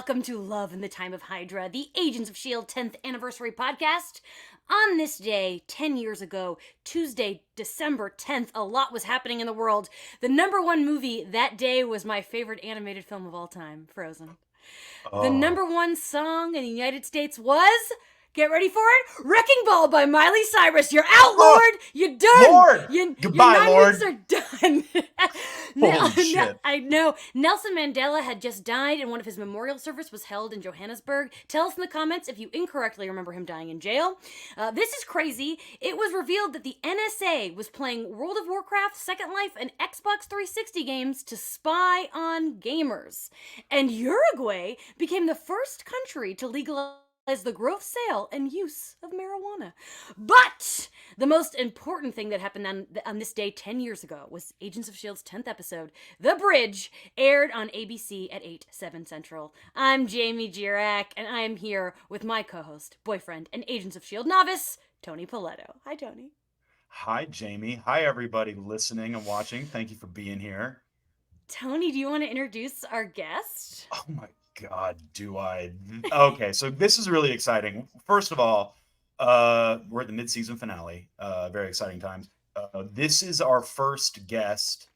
welcome to Love in the Time of Hydra, the Agents of S.H.I.E.L.D. 10th Anniversary Podcast. On this day, 10 years ago, Tuesday, December 10th, a lot was happening in the world. The number one movie that day was my favorite animated film of all time, Frozen. The number one song in the United States was... Get ready for it. Wrecking Ball by Miley Cyrus. You're out, Lord. You're done. Lord. your Goodbye, 9 Lord. weeks are done. Holy shit. I know. Nelson Mandela had just died, and one of his memorial service was held in Johannesburg. Tell us in the comments if you incorrectly remember him dying in jail. This is crazy. It was revealed that the NSA was playing World of Warcraft, Second Life, and Xbox 360 games to spy on gamers. And Uruguay became the first country to legalize the growth, sale, and use of marijuana. But the most important thing that happened on this day 10 years ago was Agents of S.H.I.E.L.D.'s 10th episode, The Bridge, aired on ABC at 8/7 Central. I'm Jamie Girac, and I am here with my co-host, boyfriend, and Agents of S.H.I.E.L.D. novice, Tony Paletto. Hi, Tony. Hi, Jamie. Hi, everybody listening and watching. Thank you for being here. Tony, do you want to introduce our guest? Oh my God, do I? Okay, so this is really exciting. First of all, we're at the mid-season finale. Very exciting times. This is our first guest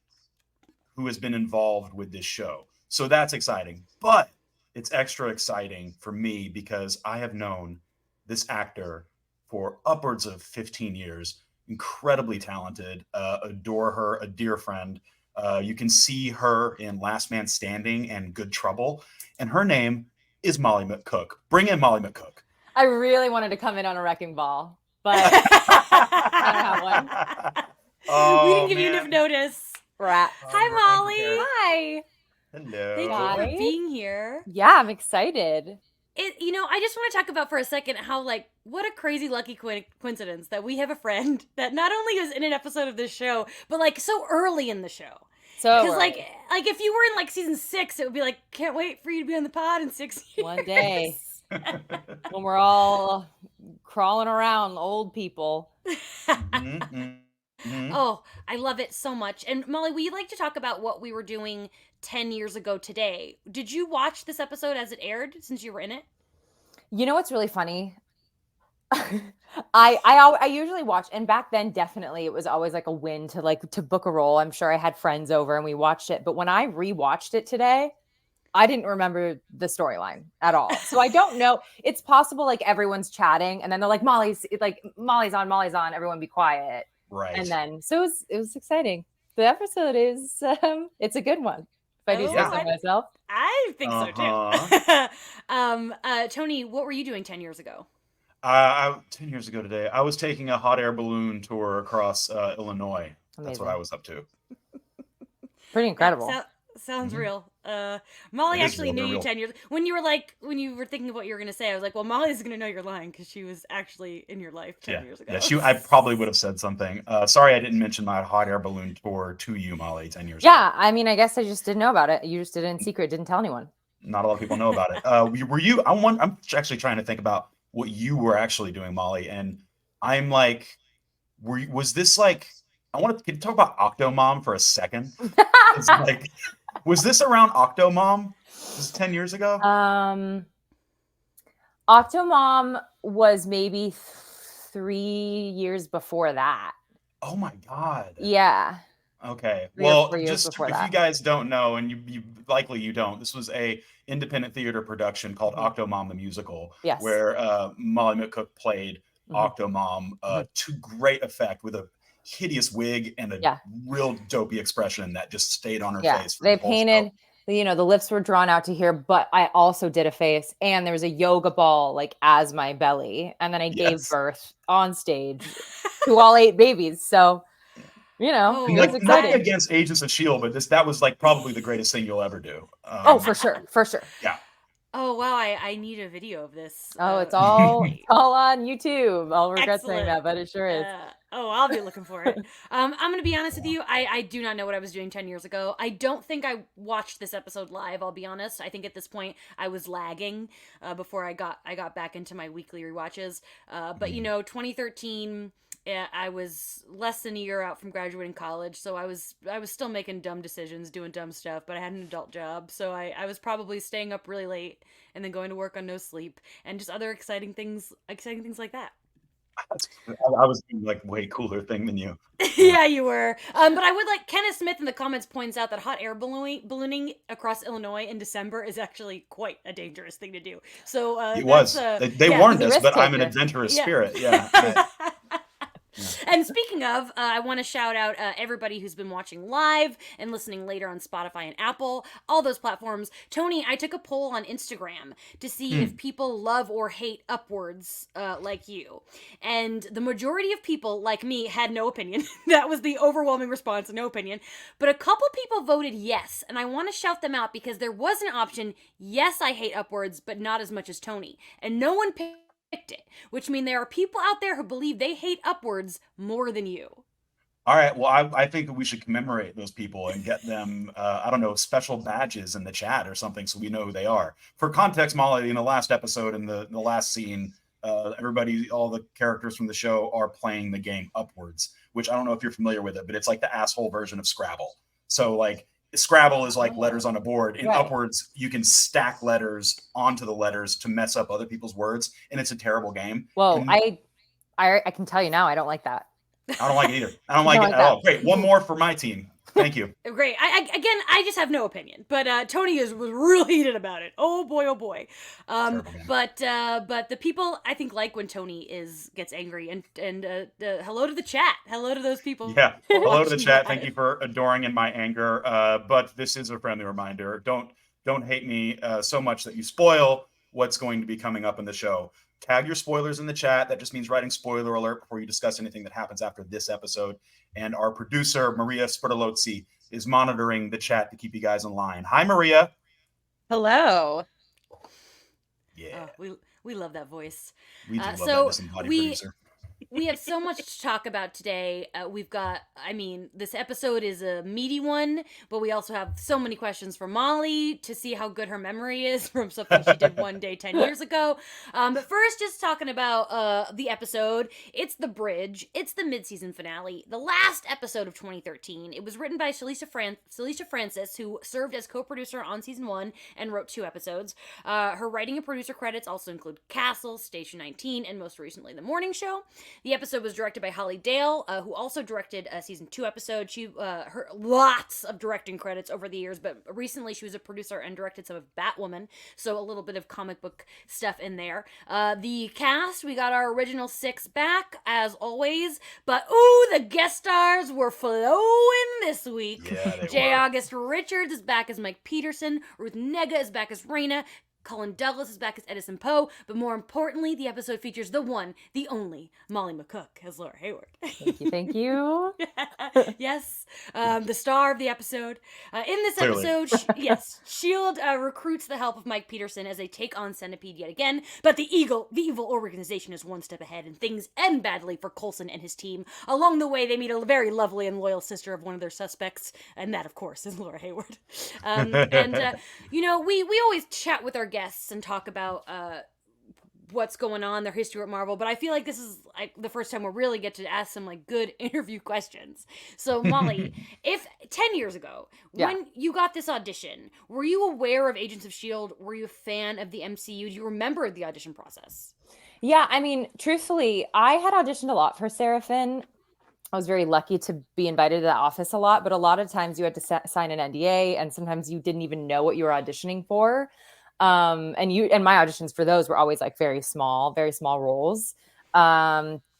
who has been involved with this show. So that's exciting. But it's extra exciting for me because I have known this actor for upwards of 15 years. Incredibly talented. Adore her, a dear friend. You can see her in Last Man Standing and Good Trouble. And her name is Molly McCook. Bring in Molly McCook. I really wanted to come in on a wrecking ball, but I don't have one. Oh, we didn't give you enough notice. Rat. Hi, Molly. Hi. Hello. Thank you for being here. Yeah, I'm excited. I just want to talk about for a second how, what a crazy lucky coincidence that we have a friend that not only is in an episode of this show, but, so early in the show. So because if you were in season 6, it would be can't wait for you to be on the pod in 6 years. One day when we're all crawling around, old people. Oh, I love it so much. And Molly, would you like to talk about what we were doing 10 years ago today? Did you watch this episode as it aired since you were in it? You know what's really funny? I usually watch, and back then definitely it was always a win to book a role. I'm sure I had friends over and we watched it, but when I rewatched it today, I didn't remember the storyline at all. So I don't know. It's possible everyone's chatting and then they're like, Molly's on, everyone be quiet. Right. And then so it was exciting. The episode is it's a good one. If I do say so myself. I think so too. Tony, what were you doing 10 years ago? 10 years ago today, I was taking a hot air balloon tour across Illinois. Amazing. That's what I was up to. Pretty incredible. Sounds real. Molly actually knew you 10 years. When you were thinking of what you were going to say, I was like, well, Molly's going to know you're lying because she was actually in your life 10 years ago. Yeah, I probably would have said something. Sorry, I didn't mention my hot air balloon tour to you, Molly, 10 years ago. Yeah, I mean, I guess I just didn't know about it. You just did it in secret, didn't tell anyone. Not a lot of people know about it. Were you? I'm actually trying to think about what you were actually doing, Molly, and I'm like, was this can you talk about Octomom for a second? It's was this around Octomom? This is 10 years ago? Octomom was maybe 3 years before that. Oh my God. Yeah. Okay. Well, just if you guys don't know, and you likely you don't, this was a independent theater production called Octomom the Musical, where Molly McCook played Octomom to great effect with a hideous wig and a real dopey expression that just stayed on her face. They painted, the lips were drawn out to here, but I also did a face, and there was a yoga ball as my belly, and then I gave birth on stage to all 8 babies. So. It was exciting. Nothing against Agents of S.H.I.E.L.D., but that was probably the greatest thing you'll ever do. For sure. Yeah. Oh wow, I need a video of this. It's all on YouTube. I'll regret saying that, but it sure is. I'll be looking for it. I'm gonna be honest with you. I do not know what I was doing 10 years ago. I don't think I watched this episode live. I'll be honest. I think at this point I was lagging before I got back into my weekly rewatches. But 2013. Yeah, I was less than a year out from graduating college, so I was still making dumb decisions, doing dumb stuff, but I had an adult job, so I was probably staying up really late and then going to work on no sleep and just other exciting things like that. I was doing like way cooler thing than you. Yeah. Yeah, you were. But I would like Kenneth Smith in the comments points out that hot air ballooning across Illinois in December is actually quite a dangerous thing to do. So It that's was. They yeah. warned He's a us, risk but I'm an taker. adventurous Yeah. spirit. Yeah. Yeah. And speaking of, I want to shout out everybody who's been watching live and listening later on Spotify and Apple, all those platforms. Tony, I took a poll on Instagram to see if people love or hate Upwards like you. And the majority of people, like me, had no opinion. That was the overwhelming response, no opinion. But a couple people voted yes, and I want to shout them out because there was an option, yes, I hate Upwards, but not as much as Tony. And no one picked it, which means there are people out there who believe they hate Upwards more than you. All right. Well, I think we should commemorate those people and get them, I don't know, special badges in the chat or something so we know who they are. For context, Molly, in the last episode, in the last scene, everybody, all the characters from the show are playing the game Upwards, which I don't know if you're familiar with it, but it's like the asshole version of Scrabble. So, like, Scrabble is like letters on a board. In Right. Upwards, you can stack letters onto the letters to mess up other people's words, and it's a terrible game. Whoa, And I can tell you now, I don't like that. I don't like it either. I don't like it at all. Great. One more for my team. Thank you. Great. I just have no opinion, but Tony was really heated about it. Oh boy, oh boy. Terrible game. But the people I think like when Tony gets angry, and hello to the chat. Hello to those people. Yeah. Hello to the watching chat. live. Thank you for adoring in my anger. But this is a friendly reminder. Don't hate me so much that you spoil what's going to be coming up in the show. Tag your spoilers in the chat. That just means writing spoiler alert before you discuss anything that happens after this episode. And our producer, Maria Spertolozzi, is monitoring the chat to keep you guys in line. Hi, Maria. Hello. Yeah. We love that voice. We do love so that disembodied producer. We have so much to talk about today. We've got, I mean, this episode is a meaty one, but we also have so many questions for Molly to see how good her memory is from something she did one day 10 years ago. But first, just talking about the episode. It's the bridge. It's the mid-season finale. The last episode of 2013. It was written by Celicia Francis, who served as co-producer on season 1 and wrote 2 episodes. Her writing and producer credits also include Castle, Station 19, and most recently The Morning Show. The episode was directed by Holly Dale, who also directed a season 2 episode. She her lots of directing credits over the years, but recently she was a producer and directed some of Batwoman, so a little bit of comic book stuff in there. The cast, we got our original 6 back, as always, but ooh, the guest stars were flowing this week. Yeah, they J. were. August Richards is back as Mike Peterson, Ruth Negga is back as Raina, Cullen Douglas is back as Edison Poe, but more importantly, the episode features the one, the only, Molly McCook as Laura Hayward. Thank you. Thank you. Yes, the star of the episode. In this Clearly. episode, yes, S.H.I.E.L.D. Recruits the help of Mike Peterson as they take on Centipede yet again, but the evil organization is one step ahead, and things end badly for Coulson and his team. Along the way, they meet a very lovely and loyal sister of one of their suspects, and that, of course, is Laura Hayward. You know, we always chat with our guests and talk about what's going on, their history at Marvel, but I feel like this is like the first time we really get to ask some like good interview questions. So Molly, if 10 years ago, when you got this audition, were you aware of Agents of S.H.I.E.L.D.? Were you a fan of the MCU? Do you remember the audition process? Yeah, I mean, truthfully, I had auditioned a lot for Seraphin. I was very lucky to be invited to that office a lot, but a lot of times you had to sign an NDA, and sometimes you didn't even know what you were auditioning for. And my auditions for those were always like very small roles.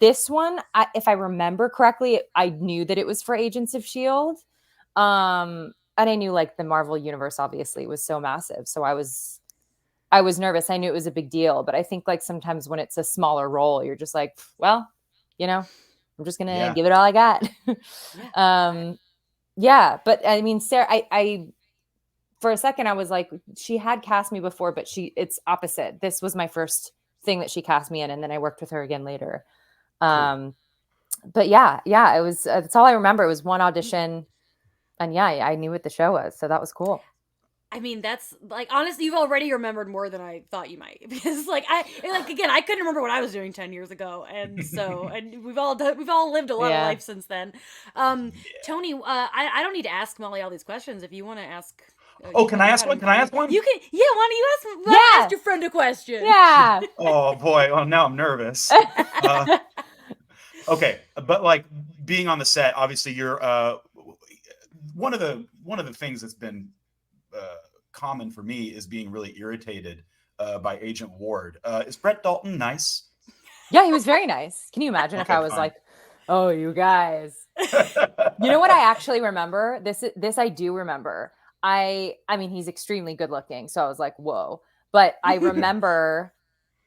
This one, if I remember correctly, I knew that it was for Agents of S.H.I.E.L.D. And I knew like the Marvel universe obviously was so massive. So I was nervous. I knew it was a big deal, but I think like sometimes when it's a smaller role, you're just like, well, you know, I'm just going to give it all I got. But I mean, Sarah, I for a second, I was like, she had cast me before, but it's opposite. This was my first thing that she cast me in, and then I worked with her again later. But it was, that's all I remember. It was one audition, and I knew what the show was. So that was cool. I mean, that's like, honestly, you've already remembered more than I thought you might, because again, I couldn't remember what I was doing 10 years ago. And so, and we've all lived a lot of life since then. Tony, I don't need to ask Molly all these questions. If you want to ask. Oh, can I ask one? Can I ask one? You can. Yeah. Why don't you ask your friend a question? Yeah. Oh boy. Oh, now I'm nervous. Okay. But like being on the set, obviously you're, one of the things that's been, common for me is being really irritated by Agent Ward. Is Brett Dalton nice? Yeah, he was very nice. Can you imagine if Okay, I was fine. like, oh, you guys? You know what I actually remember? This I do remember. I mean, he's extremely good looking, so I was like, whoa. But I remember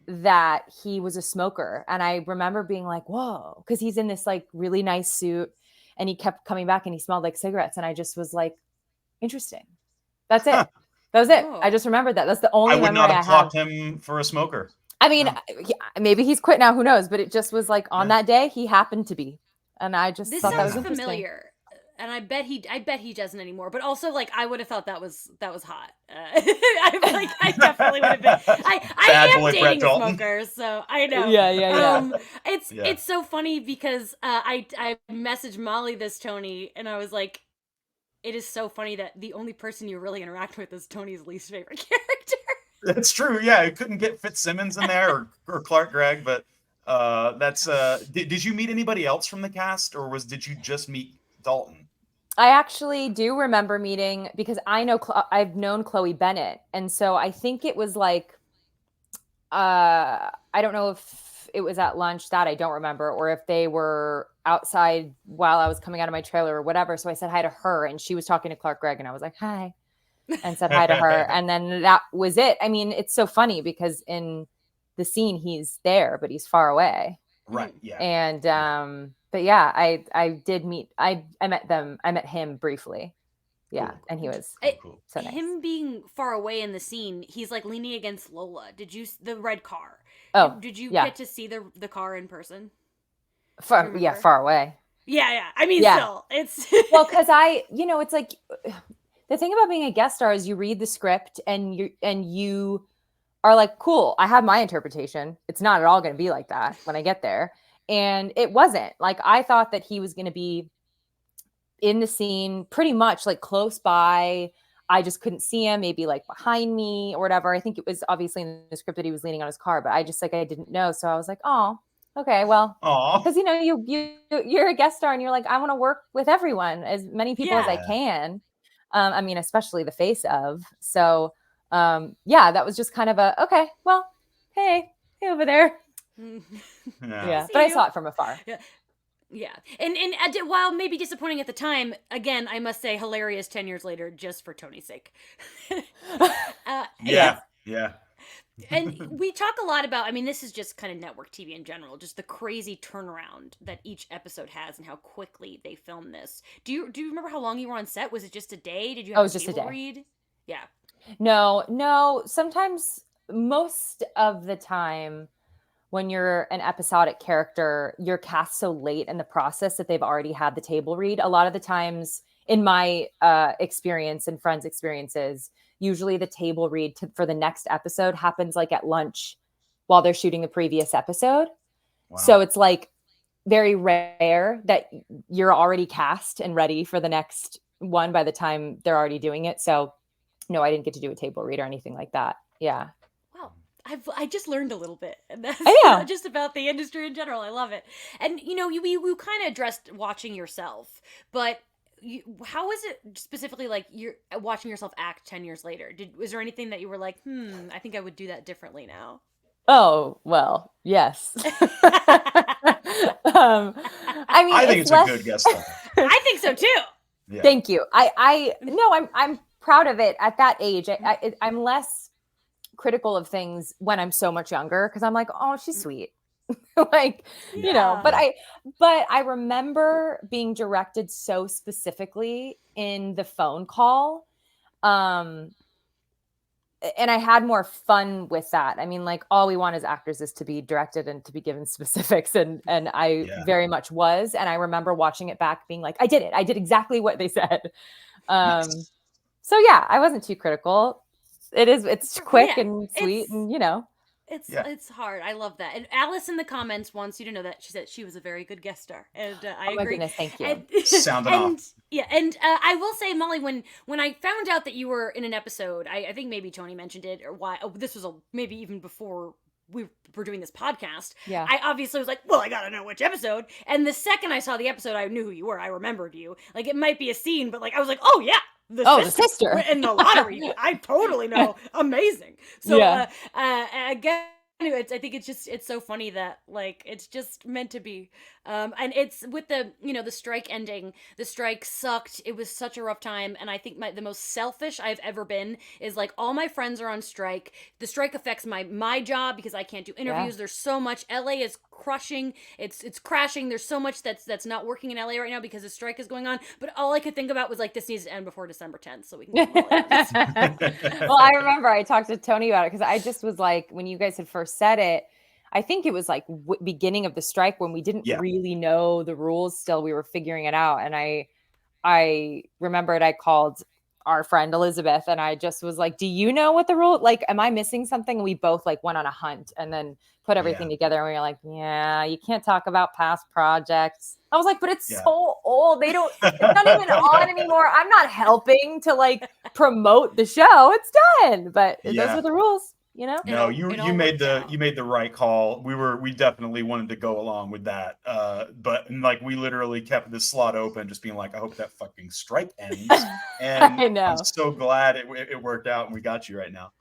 that he was a smoker, and I remember being like, whoa, because he's in this like really nice suit, and he kept coming back, and he smelled like cigarettes, and I just was like, interesting. That's it. That was it. Oh. I just remembered that. That's the only I would memory not I have have. clocked him for a smoker. I mean, No. maybe he's quit now. Who knows? But it just was like on Yeah. that day he happened to be, and I just This thought that was sounds interesting. familiar, and I bet he doesn't anymore. But also, like, I would have thought that was hot. I definitely would have been. I Bad am boy Brett dating a Dalton. smoker, so I know. Yeah. It's so funny because I messaged Molly this, Tony, and I was like, it is so funny that the only person you really interact with is Tony's least favorite character. That's true. Yeah, I couldn't get Fitzsimmons in there or Clark Gregg, but that's did you meet anybody else from the cast, or did you just meet Dalton? I actually do remember meeting, because I know I've known Chloe Bennett, and so I think it was like, I don't know if it was at lunch, that I don't remember, or if they were outside while I was coming out of my trailer or whatever. So I said hi to her, and she was talking to Clark Gregg, and I was like, hi, and said hi to her. And then that was it. I mean, it's so funny because in the scene he's there, but he's far away. Right. Yeah. And but yeah, I did meet, I met him briefly. Yeah. Cool. And he was Cool. so nice. Him being far away in the scene, he's like leaning against Lola. The red car? Oh, did you yeah. get to see the car in person? Far remember? far away. Yeah. I mean, Yeah. still, it's Well, because it's like the thing about being a guest star is you read the script and you are like, cool, I have my interpretation. It's not at all going to be like that when I get there. And it wasn't. Like, I thought that he was going to be in the scene pretty much like close by. I just couldn't see him, maybe like behind me or whatever. I think it was obviously in the script that he was leaning on his car, but I just like, I didn't know. So I was like, oh, okay, well, because you're a guest star and you're like, I want to work with everyone, as many people as I can. I mean, especially the face of. So that was just kind of a, okay, well, hey over there. Yeah, but I saw it from afar. Yeah. And while maybe disappointing at the time, again, I must say hilarious 10 years later, just for Tony's sake. Yeah. And we talk a lot about, I mean, this is just kind of network TV in general, just the crazy turnaround that each episode has and how quickly they film this. Do you remember how long you were on set? Was it just a day? Did you have it was just a day. read? Yeah. No. Sometimes, most of the time, when you're an episodic character, you're cast so late in the process that they've already had the table read. A lot of the times, in my experience and friends' experiences, usually the table read for the next episode happens like at lunch while they're shooting the previous episode. Wow. So it's like very rare that you're already cast and ready for the next one by the time they're already doing it. So no, I didn't get to do a table read or anything like that. Yeah. I just learned a little bit, and that's just about the industry in general. I love it. And, you kind of addressed watching yourself, but how is it specifically like you're watching yourself act 10 years later? Was there anything that you were like, I think I would do that differently now? Oh, well, yes. I mean, I think it's a good guest star. I think so too. Yeah. Thank you. I'm proud of it at that age. I'm less critical of things when I'm so much younger, because I'm like, oh, she's sweet. Like, but I remember being directed so specifically in the phone call. And I had more fun with that. I mean, like, all we want as actors is to be directed and to be given specifics. And I very much was. And I remember watching it back being like, I did it. I did exactly what they said. Nice. So yeah, I wasn't too critical. It's quick and sweet, it's- and It's hard. I love that. And Alice in the comments wants you to know that she said she was a very good guest star, and I oh my agree. goodness, thank you. And, Sounding off. and yeah, and I will say, Molly, when I found out that you were in an episode, I think maybe Tony mentioned it, or why. Oh, this was maybe even before we were doing this podcast. Yeah. I obviously was like, well, I gotta know which episode. And the second I saw the episode, I knew who you were. I remembered you. Like, it might be a scene, but like I was like, oh yeah. The sister in the lottery. I totally know. Amazing. So Yeah. again, I think it's so funny that like it's just meant to be. And it's with the the strike ending. The strike sucked. It was such a rough time, and I think the most selfish I've ever been is like all my friends are on strike. The strike affects my job because I can't do interviews. Yeah. There's so much. LA is crushing. It's crashing. There's so much that's not working in LA right now because the strike is going on. But all I could think about was like this needs to end before December 10th so we can get Molly on this. Well, I remember I talked to Tony about it because I just was like, when you guys had first said it, I think it was like beginning of the strike when we didn't really know the rules. Still, we were figuring it out. And I remembered I called our friend Elizabeth and I just was like, do you know what the rule? Like, am I missing something? And we both like went on a hunt and then put everything together. And we were like, yeah, you can't talk about past projects. I was like, but it's so old. It's not even on anymore. I'm not helping to like promote the show. It's done. But those are the rules. No, you made the right call. We definitely wanted to go along with that. But like we literally kept this slot open, just being like, I hope that fucking strike ends. And I know. I'm so glad it worked out and we got you right now.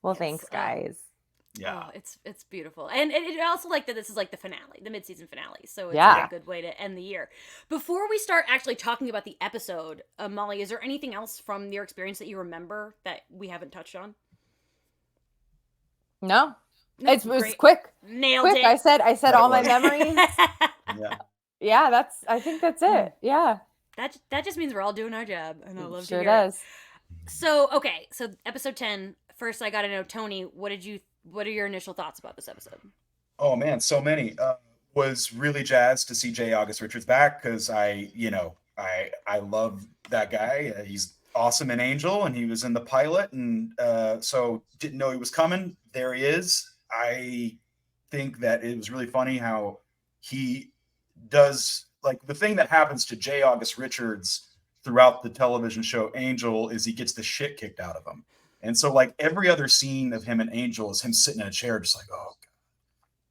Well, thanks, guys. Yeah, it's beautiful, and it also like that this is like the finale, the mid-season finale, so it's a good way to end the year. Before we start actually talking about the episode, Molly, is there anything else from your experience that you remember that we haven't touched on? No, it was quick. Nailed it. I said all my memories. Yeah. I think that's it. Yeah. That just means we're all doing our job, and I love sure to hear does. it. So episode 10. First, I got to know, Tony, what are your initial thoughts about this episode? Oh man, so many. Was really jazzed to see J. August Richards back because I love that guy. He's awesome in Angel, and he was in the pilot, and so didn't know he was coming. There he is. I think that it was really funny how he does, like, the thing that happens to J. August Richards throughout the television show Angel is he gets the shit kicked out of him. And so like every other scene of him in Angel is him sitting in a chair just like, oh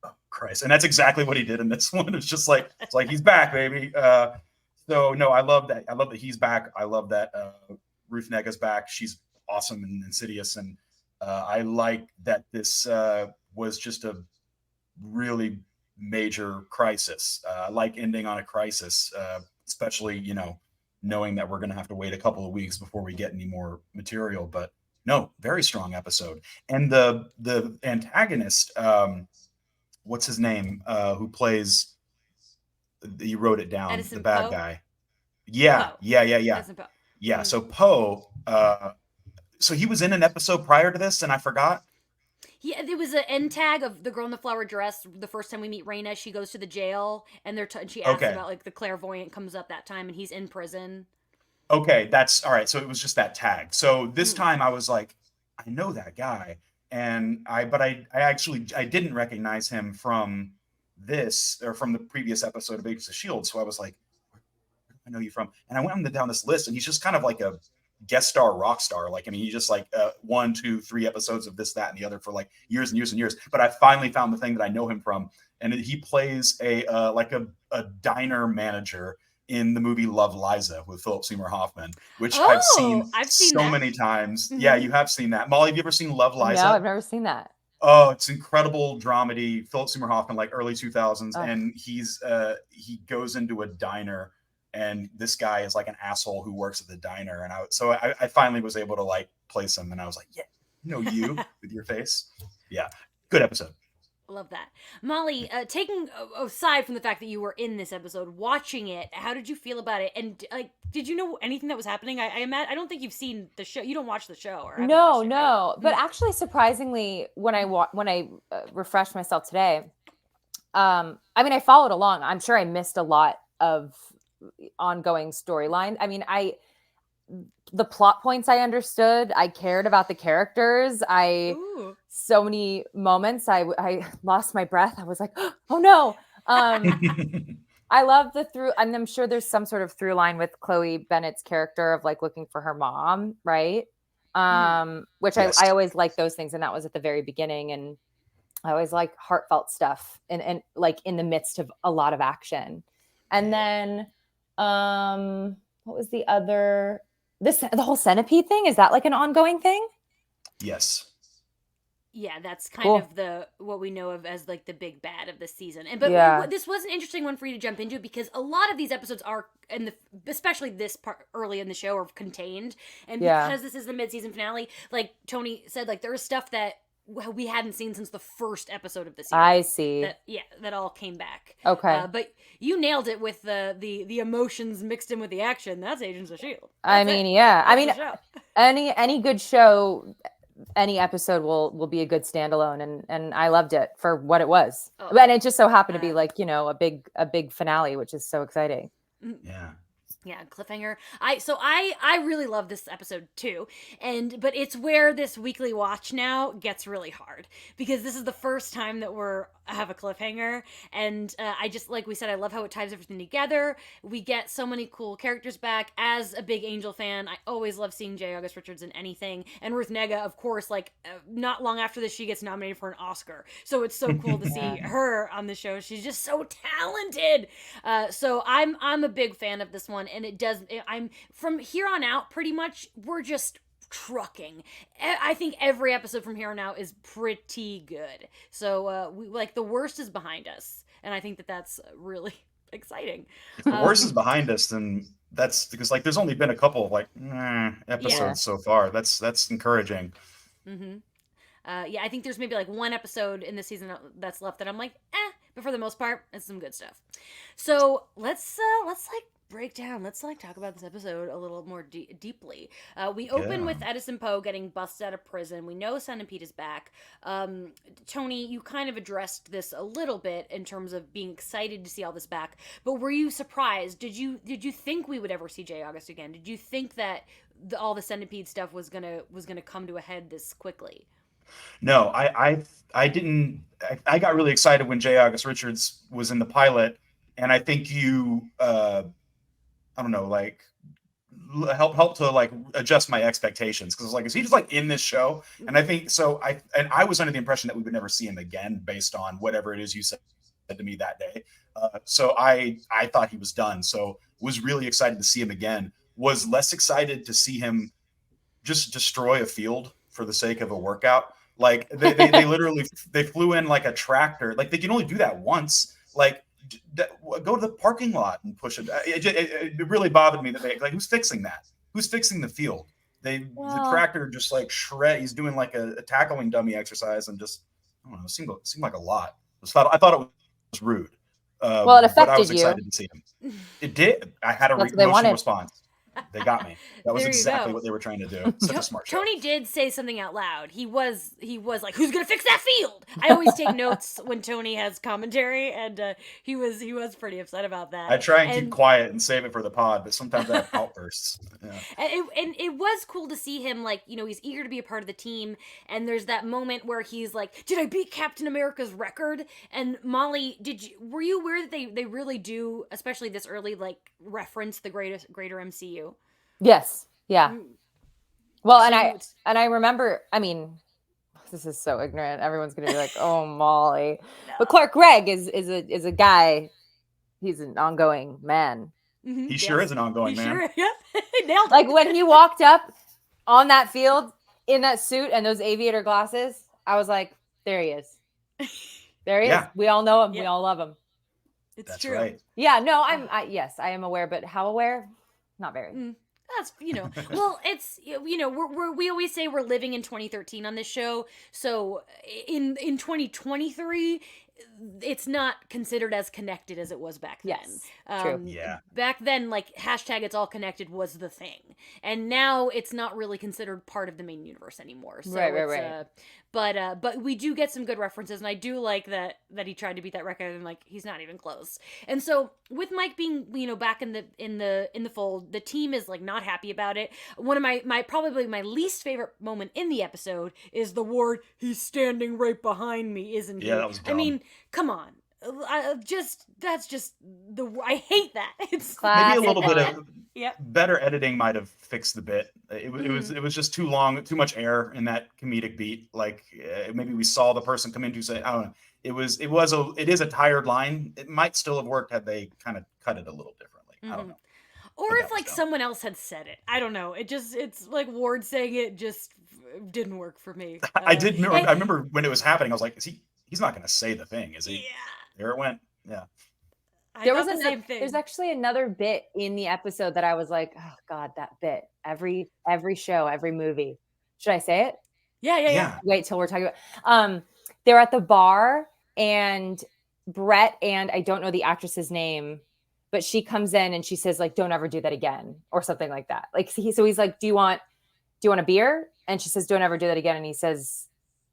God, oh Christ. And that's exactly what he did in this one. It's just like, it's like he's back, baby. So no, I love that. I love that he's back. I love that Ruth Nega's back. She's awesome and Insidious. And I like that this was just a really major crisis. I like ending on a crisis, especially, knowing that we're going to have to wait a couple of weeks before we get any more material. But no, very strong episode. And the antagonist, what's his name? Who plays? You wrote it down. Edison the bad Poe? guy. Yeah, Poe. yeah. Edison Poe. Yeah. So Poe. So he was in an episode prior to this, and I forgot. Yeah, there was an end tag of the girl in the flower dress. The first time we meet Raina, she goes to the jail, and she asks about like the clairvoyant comes up that time, and he's in prison. Okay, that's all right. So it was just that tag. So this time I was like, I know that guy, and I didn't recognize him from this or from the previous episode of Agents of S.H.I.E.L.D. So I was like, where do I know you from? And I went down this list, and he's just kind of like a guest star rock star. Like, I mean, he just like 1, 2, 3 episodes of this, that, and the other for like years and years and years. But I finally found the thing that I know him from, and he plays a diner manager in the movie Love Liza with Philip Seymour Hoffman, which I've seen so many times. Mm-hmm. Yeah, you have seen that. Molly, have you ever seen Love Liza? No, I've never seen that. Oh, it's incredible dramedy. Philip Seymour Hoffman, like early 2000s, and he goes into a diner, and this guy is like an asshole who works at the diner, and I finally was able to like place him, and I was like, yeah, you with your face. Yeah, good episode. Love that. Molly, taking aside from the fact that you were in this episode, watching it, how did you feel about it? And like, did you know anything that was happening? I don't think you've seen the show. You don't watch the show, or no. Right? But actually, surprisingly, when I refreshed myself today, I mean, I followed along. I'm sure I missed a lot of ongoing storyline. I mean, the plot points I understood. I cared about the characters. Ooh. So many moments I lost my breath. I was like, oh no. I love and I'm sure there's some sort of through line with Chloe Bennett's character of like looking for her mom, right? Which Yes. I always like those things. And that was at the very beginning. And I always like heartfelt stuff and like in the midst of a lot of action. And then what was the other the whole centipede thing? Is that like an ongoing thing? Yes. Yeah, that's kind Cool. of what we know of as like the big bad of the season. But Yeah. this was an interesting one for you to jump into because a lot of these episodes are especially this part early in the show are contained, and because this is the mid-season finale, like Tony said, like there is stuff that we hadn't seen since the first episode of the season. I see. That all came back. Okay. But you nailed it with the emotions mixed in with the action. That's Agents of S.H.I.E.L.D. I mean, yeah. I mean, any good show, any episode will be a good standalone, and I loved it for what it was. And it just so happened to be like, you know, a big finale, which is so exciting. Yeah, cliffhanger. I really love this episode too, but it's where this weekly watch now gets really hard because this is the first time that I have a cliffhanger, and I just, like we said, I love how it ties everything together. We get so many cool characters back. As a big Angel fan, I always love seeing J. August Richards in anything, and Ruth Negga, of course. Like not long after this, she gets nominated for an Oscar, so it's so cool to see her on the show. She's just so talented. So I'm a big fan of this one. And I'm from here on out, pretty much, we're just trucking. I think every episode from here on out is pretty good. So we like the worst is behind us. And I think that's really exciting. If the worst is behind us, then that's because like there's only been a couple of like episodes so far. That's encouraging. Yeah, I think there's maybe like one episode in the season that's left that I'm like, but for the most part, it's some good stuff. So let's like break down. Let's like talk about this episode a little more deeply. We open with Edison Poe getting busted out of prison. We know Centipede is back. Tony, you kind of addressed this a little bit in terms of being excited to see all this back, but were you surprised? Did you think we would ever see J. August again? Did you think that all the Centipede stuff was gonna come to a head this quickly? No, I didn't. I got really excited when J. August Richards was in the pilot, and I think you I don't know, like help to like adjust my expectations, because like, is he just like in this show? And I think so. I was under the impression that we would never see him again based on whatever it is you said to me that day. So I thought he was done. So was really excited to see him again. Was less excited to see him just destroy a field for the sake of a workout. Like they literally they flew in like a tractor. Like they can only do that once. Like go to the parking lot and push it. It really bothered me that they like, who's fixing that? Who's fixing the field? The tractor just like shred. He's doing like a tackling dummy exercise, and just I don't know. It seemed like a lot. I thought it was rude. Well, it affected but I was excited to see him. It did. I had a emotional response. They got me. That was exactly what they were trying to do. Such a smart show. Tony did say something out loud. He was like, "Who's gonna fix that field?" I always take notes when Tony has commentary, and he was pretty upset about that. I try and keep quiet and save it for the pod, but sometimes I have outbursts. Yeah. And it was cool to see him, like, you know, he's eager to be a part of the team, and there's that moment where he's like, "Did I beat Captain America's record?" And Molly, were you aware that they really do, especially this early, like reference the greater MCU? Yes. Yeah. Well, and I remember, I mean, this is so ignorant. Everyone's going to be like, "Oh, Molly." No. But Clark Gregg is a guy. He's an ongoing man. He sure is an ongoing man. Sure, yeah. Nailed it. Like when he walked up on that field in that suit and those aviator glasses, I was like, there he is. There he is. We all know him. We all love him. That's true. Right. Yeah, no, yes, I am aware, but how aware? Not very. That's, you know, well, it's, you know, we always say we're living in 2013 on this show. So in 2023, it's not considered as connected as it was back then. Yes, true. Yeah. Back then, like hashtag it's all connected was the thing, and now it's not really considered part of the main universe anymore. So Right. but we do get some good references, and I do like that he tried to beat that record, and like he's not even close. And so with Mike being back in the fold, the team is like not happy about it. One of my probably my least favorite moment in the episode is the word "he's standing right behind me," isn't he? Yeah, that was I dumb. mean, come on. That's just I hate that. It's Maybe a Classic. little bit of Yep. better editing might have fixed the bit. It was just too long, too much air in that comedic beat. Like maybe we saw the person come in to say, I don't know. It is a tired line. It might still have worked had they kind of cut it a little differently. I don't know. Or But if that was like dumb. someone else had said it. I don't know. It's like Ward saying it just didn't work for me. I did remember. and- I remember when it was happening. I was like, he's not going to say the thing, is he? Yeah. There it went. Yeah. I There thought was the same thing. There's actually another bit in the episode that I was like, oh God, that bit. Every show, every movie. Should I say it? Yeah. Wait till we're talking about they're at the bar and Brett and I don't know the actress's name, but she comes in and she says like, don't ever do that again or something like that. Like so he's like, do you want a beer? And she says, don't ever do that again. And he says,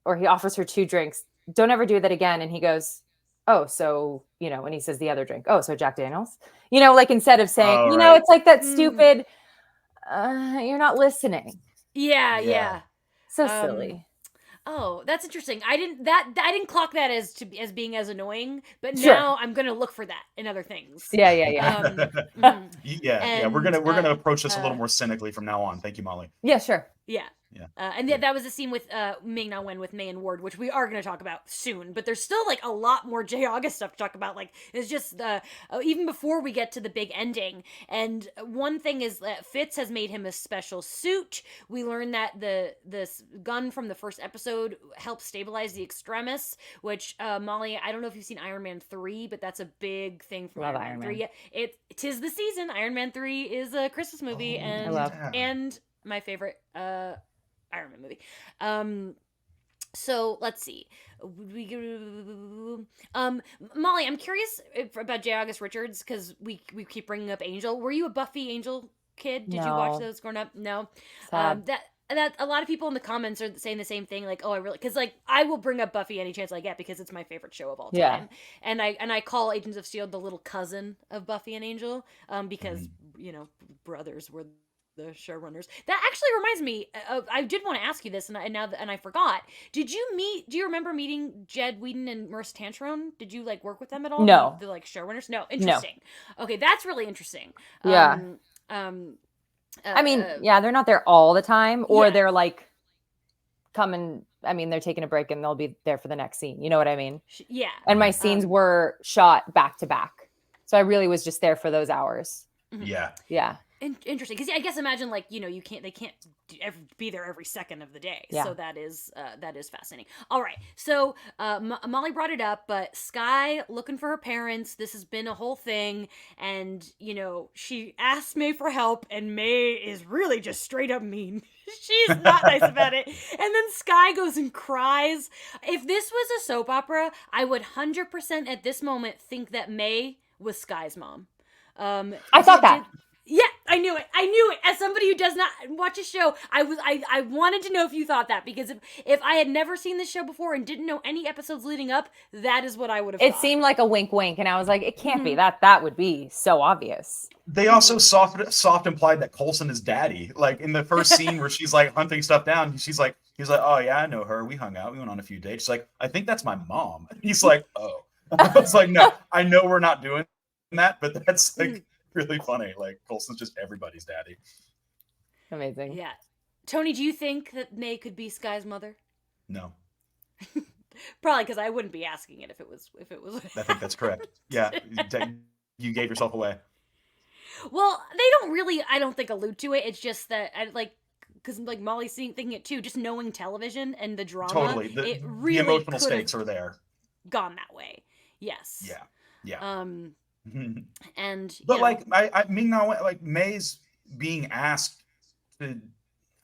or he offers her 2 drinks. Don't ever do that again. And he goes, oh, so, and he says the other drink. Oh, so Jack Daniels, like instead of saying, Oh, right. it's like that stupid, you're not listening. Yeah. So silly. Oh, that's interesting. I didn't clock that as being as annoying, but Sure. now I'm gonna look for that in other things. Yeah. Yeah. We're And, gonna approach this a little more cynically from now on. Thank you, Molly. Yeah, sure. Yeah. And that was the scene with Ming Na Wen with May and Ward, which we are going to talk about soon. But there's still like a lot more J August stuff to talk about. Like it's just even before we get to the big ending. And one thing is that Fitz has made him a special suit. We learned that this gun from the first episode helps stabilize the extremis. Which Molly, I don't know if you've seen Iron Man 3, but that's a big thing from Love Iron Man 3. Man. It tis the season. Iron Man 3 is a Christmas movie, and love. and my favorite Iron Man movie. So let's see. Molly, I'm curious about J. August Richards because we keep bringing up Angel. Were you a Buffy Angel kid? Did you watch No. those growing up? No. Sad. That a lot of people in the comments are saying the same thing. Like, oh, I really because like I will bring up Buffy any chance I get because it's my favorite show of all time. Yeah. And I call Agents of S.H.I.E.L.D. the little cousin of Buffy and Angel because brothers were the showrunners. That actually reminds me. I did want to ask you this, and I forgot. Do you remember meeting Jed Whedon and Marissa Tancheron? Did you like work with them at all? No. The like showrunners. No. Interesting. Okay, that's really interesting. Yeah. I mean, they're not there all the time, or they're like coming. I mean, they're taking a break and they'll be there for the next scene. You know what I mean? Yeah. And my scenes were shot back to back, so I really was just there for those hours. Yeah. Yeah. Interesting, because I guess imagine like they can't be there every second of the day. Yeah. So that is fascinating. All right, so Molly brought it up, but Skye looking for her parents. This has been a whole thing, and she asked May for help, and May is really just straight up mean. She's not nice about it, and then Skye goes and cries. If this was a soap opera, I would 100% at this moment think that May was Skye's mom. I thought that. Yeah, I knew it. As somebody who does not watch a show, I wanted to know if you thought that, because if I had never seen this show before and didn't know any episodes leading up, that is what I would have It thought. seemed like a wink, and I was like, it can't be that. That would be so obvious. They also soft implied that Coulson is daddy. Like in the first scene where she's like hunting stuff down, he's like, oh yeah, I know her. We hung out. We went on a few dates. She's like, I think that's my mom. He's like, oh. It's like, no, I know we're not doing that, but that's like really funny. Like Coulson's just everybody's daddy. Amazing. Yeah. Tony, do you think that May could be Skye's mother? No, Probably because I wouldn't be asking it if it was. I think that's correct. Yeah, you gave yourself away. Well, they don't really, I don't think, allude to it. It's just that because like Molly's thinking it too, just knowing television and the drama. Totally, it the really emotional could've stakes are there. gone that way. Yes. Yeah. And But like I mean, now like May's being asked to, I don't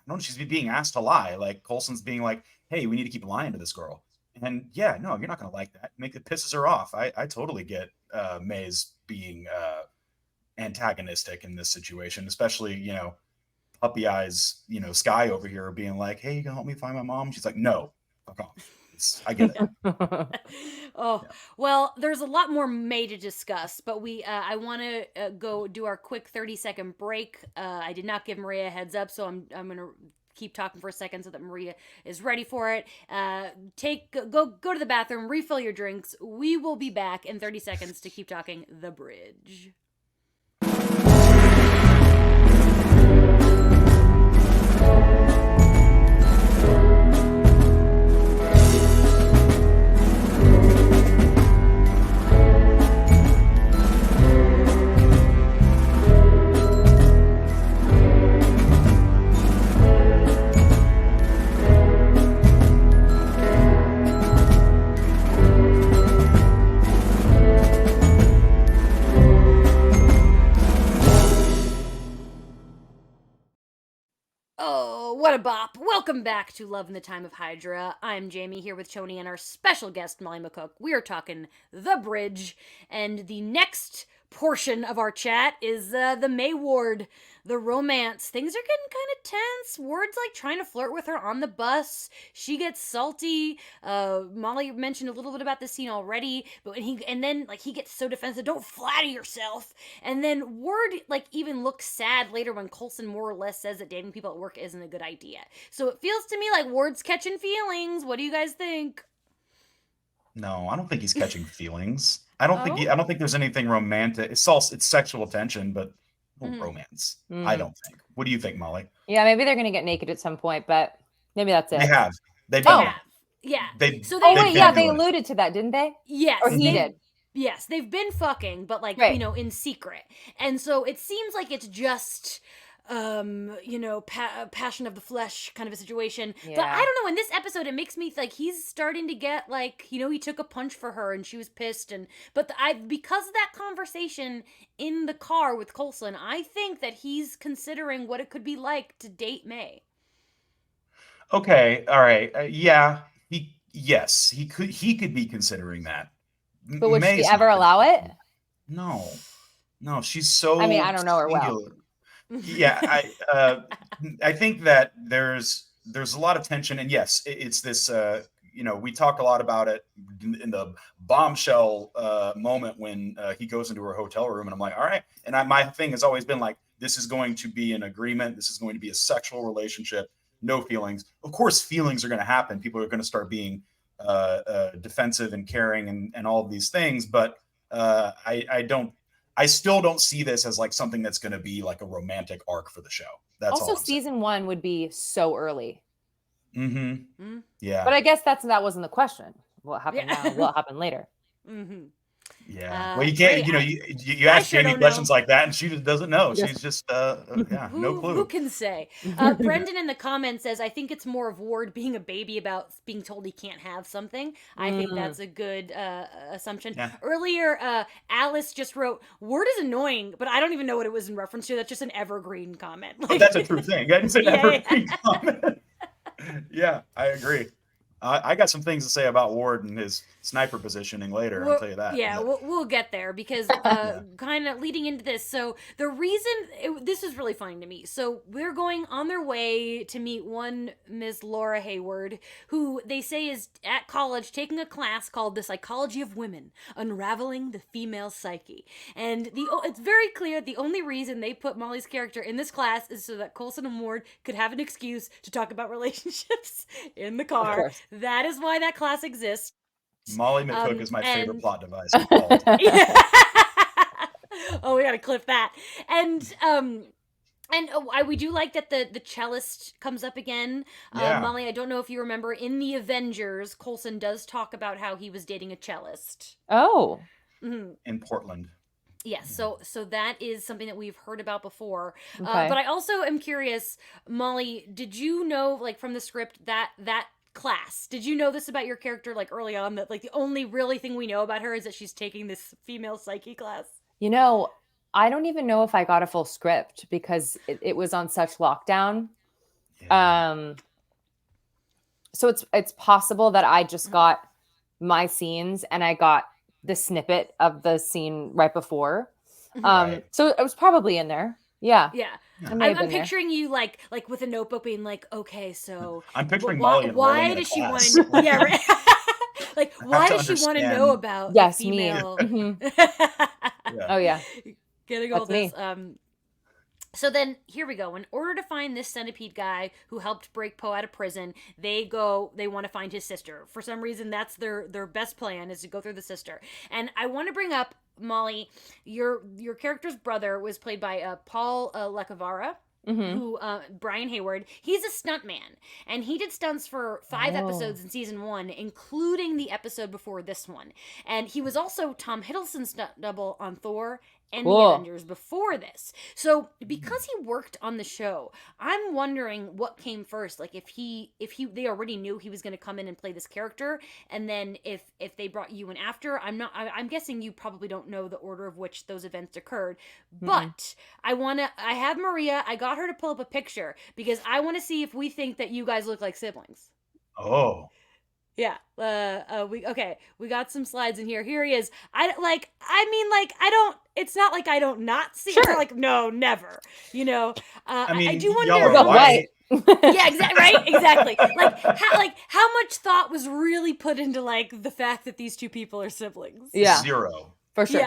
know, she's being asked to lie. Like Coulson's being like, hey, we need to keep lying to this girl. And yeah, no, you're not going to like that. It pisses her off. I totally get May's being antagonistic in this situation, especially, puppy eyes, Sky over here being like, hey, you can help me find my mom. She's like, no, fuck off. I get it. Oh, Yeah. well, there's a lot more May to discuss, but I want to go do our quick 30-second break. I did not give Maria a heads up, so I'm going to keep talking for a second so that Maria is ready for it. Go to the bathroom, refill your drinks. We will be back in 30 seconds to keep talking The Bridge. Oh, what a bop. Welcome back to Love in the Time of Hydra. I'm Jamie here with Tony and our special guest, Molly McCook. We are talking The Bridge, and the next portion of our chat is the May Ward, the romance. Things are getting kind of tense. Ward's like trying to flirt with her on the bus. She gets salty. Molly mentioned a little bit about this scene already, but then he gets so defensive. Don't flatter yourself. And then Ward even looks sad later when Coulson more or less says that dating people at work isn't a good idea. So it feels to me like Ward's catching feelings. What do you guys think? No, I don't think he's catching feelings. I don't think there's anything romantic. It's sexual tension, but no romance. I don't think. What do you think, Molly? Yeah, maybe they're gonna get naked at some point, but maybe that's it. They have. They've They done have. Yeah. They, So Oh they- wait, they've yeah, been they doing it. alluded to that, didn't they? Yes. Or he did. Yes, they've been fucking, but Right. in secret. And so it seems like it's just passion of the flesh kind of a situation. But Yeah. I don't know, in this episode it makes me like he's starting to get he took a punch for her and she was pissed but because of that conversation in the car with Coulson, I think that he's considering what it could be like to date May. Okay, all right. Yeah, he could be considering that. But would she May's ever not allow it? No, she's so I mean, I don't know her well. singular. Yeah, I think that there's a lot of tension, and yes, it's this. We talk a lot about it in the bombshell moment when he goes into her hotel room, and I'm like, all right. And my thing has always been like, this is going to be an agreement. This is going to be a sexual relationship. No feelings. Of course, feelings are going to happen. People are going to start being defensive and caring and all of these things. But I still don't see this as like something that's going to be like a romantic arc for the show. That's Also, all I'm saying. season 1 would be so early. Mm-hmm. Yeah. But I guess that wasn't the question. What happened now? What happened later? Mm-hmm. Yeah. Well, you can't, you ask sure Jamie don't questions know. like that and she just doesn't know. Yeah. She's just, no clue. Who can say? Brendan in the comments says, I think it's more of Ward being a baby about being told he can't have something. I think that's a good assumption. Yeah. Earlier, Alice just wrote, Ward is annoying, but I don't even know what it was in reference to. That's just an evergreen comment. But that's a true thing. It's an Yeah, evergreen comment. Yeah, I agree. I got some things to say about Ward and his sniper positioning later. I'll tell you that. Yeah, But- we'll get there because kind of leading into this. So the reason this is really funny to me. So we're going on their way to meet one Miss Laura Hayward, who they say is at college taking a class called The Psychology of Women, Unraveling the Female Psyche. And it's very clear the only reason they put Molly's character in this class is so that Coulson and Ward could have an excuse to talk about relationships in the car. course. That is why that class exists. Molly McCook is my favorite and- plot device. of all time. Oh, we gotta clip that. And we do like that the cellist comes up again. Yeah. Molly, I don't know if you remember in the Avengers, Coulson does talk about how he was dating a cellist. Oh. Mhm. In Portland. Yes, so that is something that we've heard about before. Okay. But I also am curious, Molly, did you know, from the script, that class, did you know this about your character, early on, that, the only really thing we know about her is that she's taking this female psyche class? I don't even know if I got a full script because it was on such lockdown. Yeah. So it's possible that I just got my scenes and I got the snippet of the scene right before. Right. So it was probably in there. Yeah. Yeah. It may have I'm been there. picturing you like with a notebook being like, okay, so I'm picturing why, Molly enrolling in a does she want class. to yeah, right. Like why to does she want to understand. know about Yes, the me. female Yeah. Oh yeah. getting all That's this me. so then here we go. In order to find this centipede guy who helped break Poe out of prison, they want to find his sister. For some reason that's their best plan, is to go through the sister. And I want to bring up, Molly, your character's brother was played by Paul Lecavara. Who Brian Hayward, he's a stuntman, and he did stunts for 5 episodes in season 1, including the episode before this one. And he was also Tom Hiddleston's stunt double on Thor and the Avengers before this. So because he worked on the show, I'm wondering what came first. Like if they already knew he was going to come in and play this character, and then if they brought you in after. I'm guessing you probably don't know the order of which those events occurred, but I have Maria, I got her to pull up a picture because I want to see if we think that you guys look like siblings. Oh. Yeah. We got some slides in here. Here he is. It's not like I don't not see. Sure. It's not like, no, never. You know. I mean, I do y'all wonder. are white. Yeah, exactly. Right, exactly. How much thought was really put into like the fact that these two people are siblings? Yeah. 0. For sure.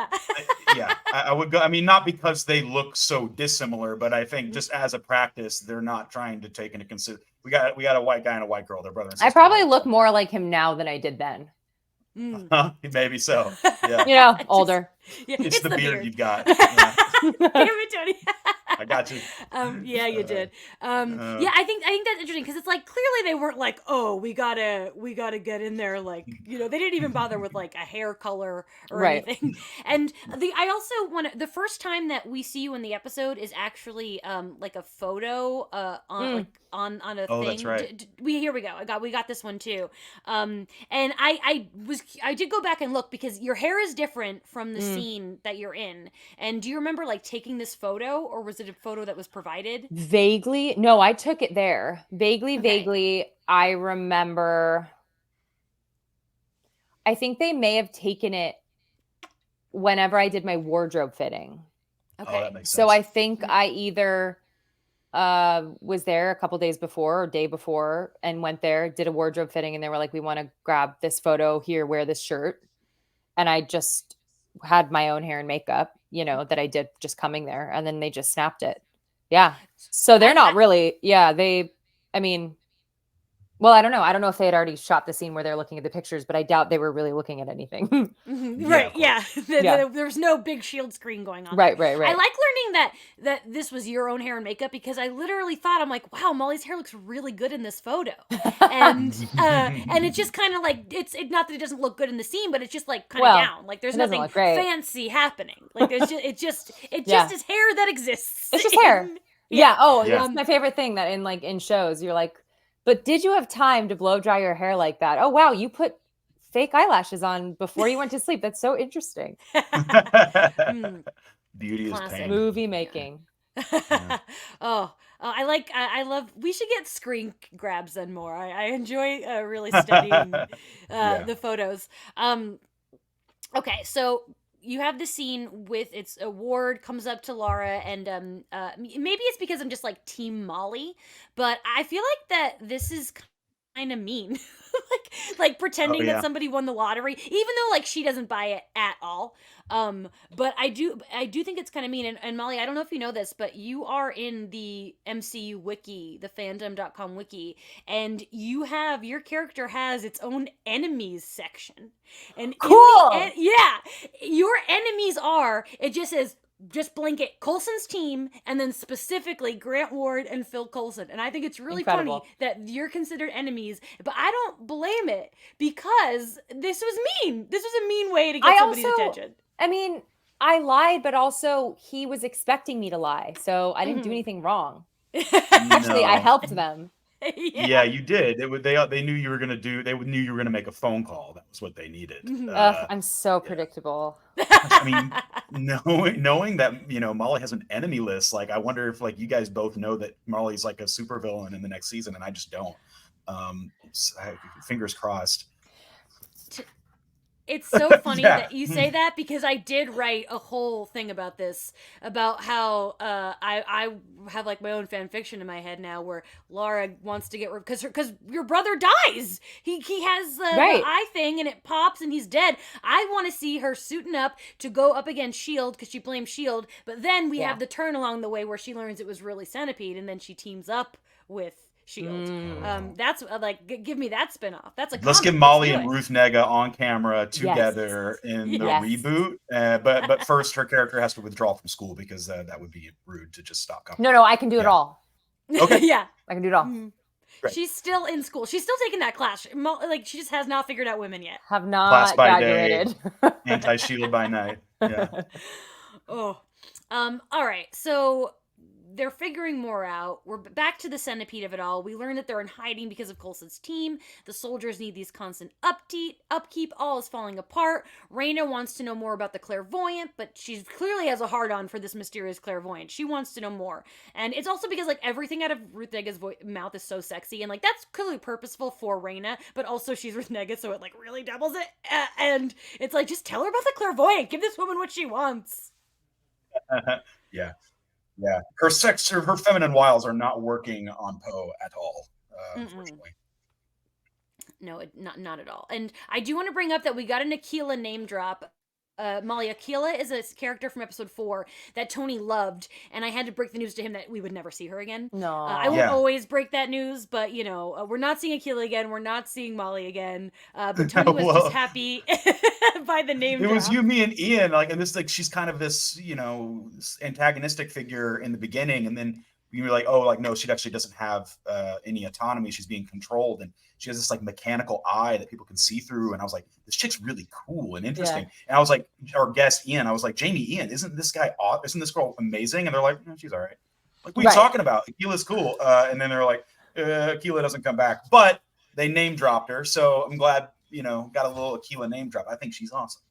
Yeah. I would go. I mean, not because they look so dissimilar, but I think just as a practice, they're not trying to take into consider. We got a white guy and a white girl. They're brother and sister. I probably look more like him now than I did then. Maybe so. Yeah. You know, older. Yeah, It's the beard you've got. Damn it, Tony. I got you. Yeah, you did. Yeah, I think that's interesting because it's like clearly they weren't like, oh, we gotta get in there, like, you know, they didn't even bother with like a hair color or anything. And I also want the first time that we see you in the episode is actually like a photo on a thing. That's right. Here we go. We got this one too. And I did go back and look because your hair is different from the scene that you're in. And do you remember like taking this photo, or was it a photo that was provided? Vaguely. No, I took it there. Vaguely, I remember. I think they may have taken it whenever I did my wardrobe fitting. Okay. That makes sense. So I think I either was there a couple days before or day before and went there, did a wardrobe fitting, and they were like, we want to grab this photo here, wear this shirt. And I just had my own hair and makeup, you know, that I did just coming there, and then they just snapped it. Yeah. So they're not really, I mean, well, I don't know. I don't know if they had already shot the scene where they're looking at the pictures, but I doubt they were really looking at anything. Right. Yeah. There was no big shield screen going on. Right. I like learning that this was your own hair and makeup because I literally thought, I'm like, wow, Molly's hair looks really good in this photo. And it's just kind of like, it's not that it doesn't look good in the scene, but it's just like kind of down. Like there's nothing fancy happening. Like there's just, it's just his hair that exists. It's just hair. Yeah. Oh, Yeah. that's my favorite thing that in shows, you're like, but did you have time to blow dry your hair like that? Oh, wow. You put fake eyelashes on before you went to sleep. That's so interesting. Beauty is pain. Movie making. Yeah. I love, we should get screen grabs then more. I enjoy really studying the photos. Okay. So you have the scene with its award comes up to Laura, and maybe it's because I'm just like Team Molly, but I feel like that this is kind of mean, like pretending that somebody won the lottery, even though like she doesn't buy it at all. But I do think it's kind of mean. And Molly, I don't know if you know this, but you are in the MCU wiki, the fandom.com wiki, and your character has its own enemies section. And cool. Your enemies are, it just says, just blanket Coulson's team, and then specifically Grant Ward and Phil Coulson. And I think it's really funny that you're considered enemies, but I don't blame it because this was mean. This was a mean way to get somebody's attention. I mean, I lied, but also he was expecting me to lie. So I didn't do anything wrong. Actually, I helped them. Yeah, you did. They knew you were gonna knew you were gonna make a phone call. That was what they needed. I'm so predictable. I mean, knowing that, you know, Molly has an enemy list, like I wonder if like you guys both know that Molly's like a supervillain in the next season, and I just don't. Fingers crossed. It's so funny Yeah. that you say that because I did write a whole thing about this, about how I have like my own fan fiction in my head now where Laura wants to get because your brother dies. He has the eye thing and it pops and he's dead. I want to see her suiting up to go up against Shield because she blames Shield, but then we have the turn along the way where she learns it was really Centipede and then she teams up with Shield. That's like give me that spinoff. That's a Let's comic. get Molly and Ruth Negga on camera together in the Yes. reboot. But first, her character has to withdraw from school because that would be rude to just stop coming. No, I can do it all. Okay. Yeah, I can do it all. Great. She's still in school. She's still taking that class. Like she just has not figured out women yet. Have not Class by graduated. day, anti-Shield by night. Yeah. Oh, all right. So they're figuring more out. We're back to the centipede of it all. We learn that they're in hiding because of Coulson's team. The soldiers need these constant upkeep. All is falling apart. Raina wants to know more about the clairvoyant, but she clearly has a hard-on for this mysterious clairvoyant. She wants to know more. And it's also because, like, everything out of Ruth Negga's mouth is so sexy, and, like, that's clearly purposeful for Raina, but also she's Ruth Negga, so it, like, really doubles it. And it's like, just tell her about the clairvoyant. Give this woman what she wants. Yeah. Her feminine wiles are not working on Poe at all, unfortunately. No, not at all. And I do want to bring up that we got an Aquila name drop. Molly, Aquila is a character from episode 4 that Tony loved, and I had to break the news to him that we would never see her again. No. I won't always break that news, but, you know, we're not seeing Aquila again. We're not seeing Molly again. But Tony was just happy by the name drop. It was you, me, and Ian. Like, and this, like, she's kind of this, you know, antagonistic figure in the beginning, and then you were like, oh, like, no, she actually doesn't have any autonomy. She's being controlled, and she has this like mechanical eye that people can see through. And I was like, this chick's really cool and interesting. Yeah. And I was like, our guest Ian, I was like, Jamie, Ian, isn't this girl amazing? And they're like, no, she's all right. Like, what are you talking about? Aquila's cool. And then they're like, Aquila doesn't come back, but they name dropped her. So I'm glad, you know, got a little Aquila name drop. I think she's awesome.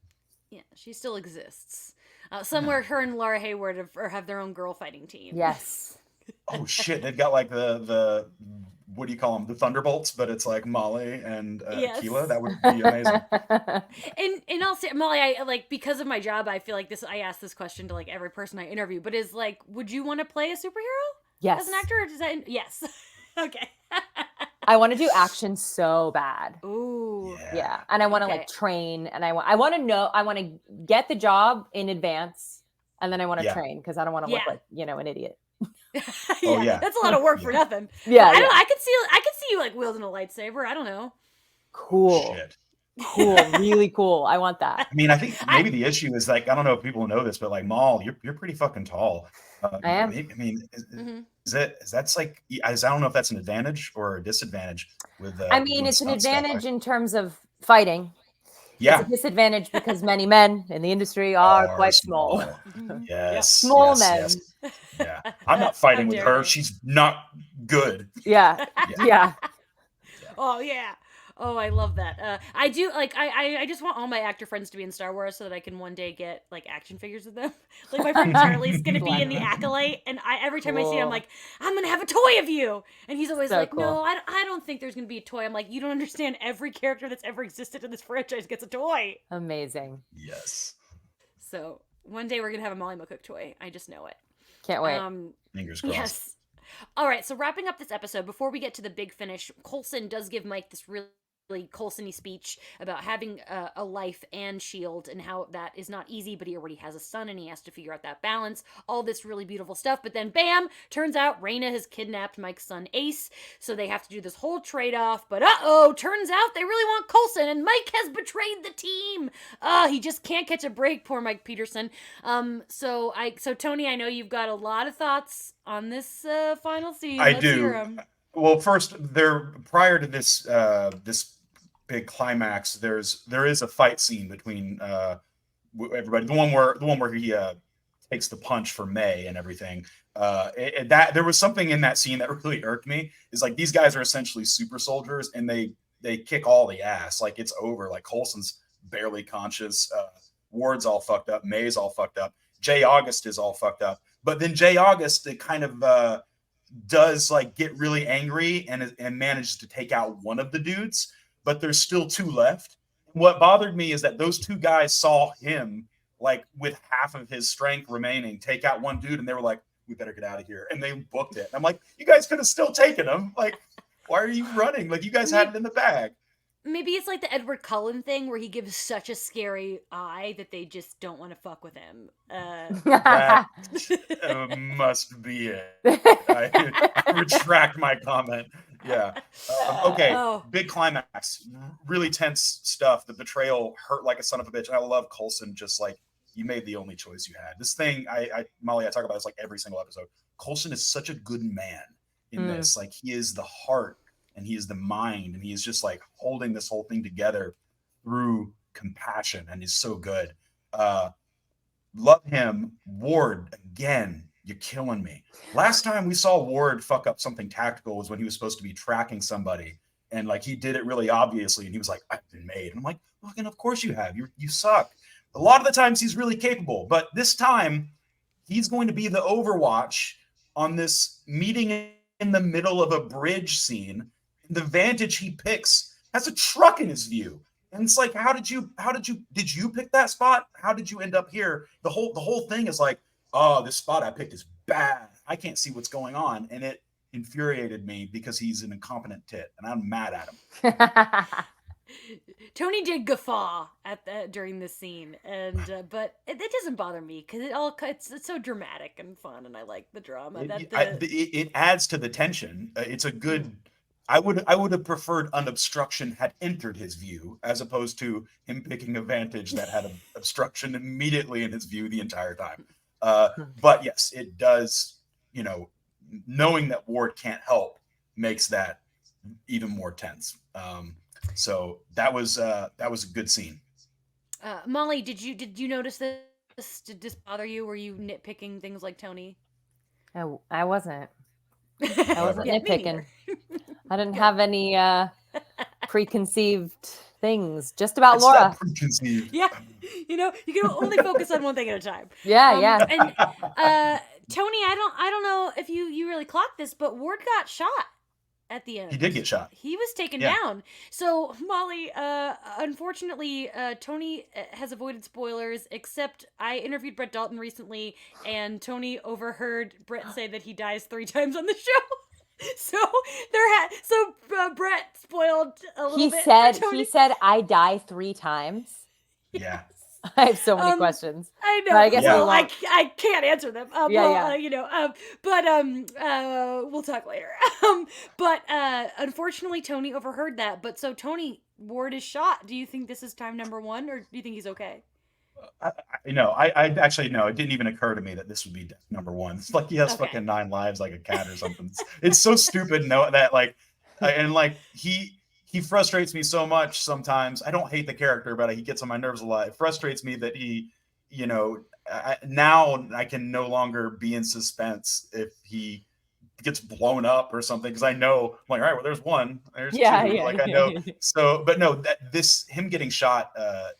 Yeah, she still exists. Somewhere her and Laura Hayward have their own girl fighting team. Yes. Oh shit, they've got like the what do you call them, the Thunderbolts, but it's like Molly and Aquila. That would be amazing. And I'll say, Molly, I like, because of my job, I feel like this, I ask this question to like every person I interview, but is like, would you want to play a superhero? Yes. As an actor, or does that? Yes. Okay. I want to do action so bad. Ooh. Yeah. And I want to like train, and I want to know, I want to get the job in advance, and then I want to train, because I don't want to look like, you know, an idiot. That's a lot of work for nothing. Yeah, I don't know. I could see you like wielding a lightsaber. I don't know. Cool. Shit. Cool. Really cool. I want that. I mean, I think maybe the issue is like, I don't know if people know this, but like Maul, you're pretty fucking tall. I am. I mean, that's like, I don't know if that's an advantage or a disadvantage with. I mean, it's an advantage in terms of fighting. Yeah. It's a disadvantage because many men in the industry are quite small. Yes. Small men. Yes. Yeah. I'm not fighting with her. She's not good. Yeah. Oh, yeah. Oh, I love that. I do, like, I just want all my actor friends to be in Star Wars so that I can one day get, like, action figures of them. Like, my friend Charlie's going to be in The Acolyte, and every time I see him, I'm like, I'm going to have a toy of you! And he's always like, no, I don't think there's going to be a toy. I'm like, you don't understand. Every character that's ever existed in this franchise gets a toy. Amazing. Yes. So, one day we're going to have a Molly McCook toy. I just know it. Can't wait. Fingers crossed. Yes. All right, so wrapping up this episode, before we get to the big finish, Coulson does give Mike this really Coulson-y speech about having a life and Shield, and how that is not easy, but he already has a son and he has to figure out that balance. All this really beautiful stuff, but then bam, turns out Raina has kidnapped Mike's son Ace, so they have to do this whole trade-off, but turns out they really want Coulson, and Mike has betrayed the team. He just can't catch a break, poor Mike Peterson. So Tony, I know you've got a lot of thoughts on this final scene. Let's do. Hear 'em. Well, first, prior to this this big climax, there is a fight scene between everybody. The one where he takes the punch for May and everything. That there was something in that scene that really irked me. Is like, these guys are essentially super soldiers, and they kick all the ass. Like, it's over. Like, Coulson's barely conscious. Ward's all fucked up. May's all fucked up. Jay August is all fucked up. But then Jay August, it kind of does like get really angry and manages to take out one of the dudes, but there's still two left. What bothered me is that those two guys saw him like with half of his strength remaining take out one dude, and they were like, we better get out of here, and they booked it. I'm like, you guys could have still taken him. Like, why are you running? Like, you guys had it in the bag. Maybe it's like the Edward Cullen thing where he gives such a scary eye that they just don't want to fuck with him. That must be it. I retract my comment. Yeah. Okay. Big climax. Really tense stuff. The betrayal hurt like a son of a bitch. And I love Coulson. Just like, you made the only choice you had. This thing, Molly, I talk about this like every single episode. Coulson is such a good man in this. Like, he is the heart and he is the mind, and he is just like holding this whole thing together through compassion, and he's so good. Love him. Ward, again, you're killing me. Last time we saw Ward fuck up something tactical was when he was supposed to be tracking somebody, and like he did it really obviously, and he was like, I've been made. And I'm like, fucking of course you have. You suck. A lot of the times he's really capable, but this time he's going to be the Overwatch on this meeting in the middle of a bridge scene. The vantage he picks has a truck in his view. And it's like, did you pick that spot? How did you end up here? The whole thing is like, oh, this spot I picked is bad. I can't see what's going on. And it infuriated me because he's an incompetent tit, and I'm mad at him. Tony did guffaw during this scene, and but it doesn't bother me because it's so dramatic and fun, and I like the drama. It adds to the tension. It's a good. I would have preferred an obstruction had entered his view as opposed to him picking a vantage that had an obstruction immediately in his view the entire time. But yes, it does. Knowing that Ward can't help makes that even more tense. So that was a good scene. Molly, did you notice this? Did this bother you? Were you nitpicking things like Tony? I wasn't. I wasn't nitpicking. I didn't Good. have any preconceived things. Just about It's Laura. not preconceived. Yeah, you can only focus on one thing at a time. Yeah. And Tony, I don't know if you really clocked this, but Ward got shot at the end. He did get shot. He was taken down. So Molly, unfortunately, Tony has avoided spoilers. Except I interviewed Brett Dalton recently, and Tony overheard Brett say that he dies 3 times on the show. So Brett spoiled a little bit. He said I die 3 times. Yeah. I have so many questions. I know. But I guess I can't answer them. But we'll talk later. But unfortunately, Tony overheard that. But so Tony, Ward is shot. Do you think this is time number 1, or do you think he's okay? I actually no. It didn't even occur to me that this would be number 1. It's like he has fucking 9 lives like a cat or something. It's so stupid. No, that like, and like he frustrates me so much sometimes. I don't hate the character, but he gets on my nerves a lot. It frustrates me that he, now I can no longer be in suspense if he gets blown up or something, because I know, I'm like, all right, well, there's 1, there's 2. I know. So, but no, him getting shot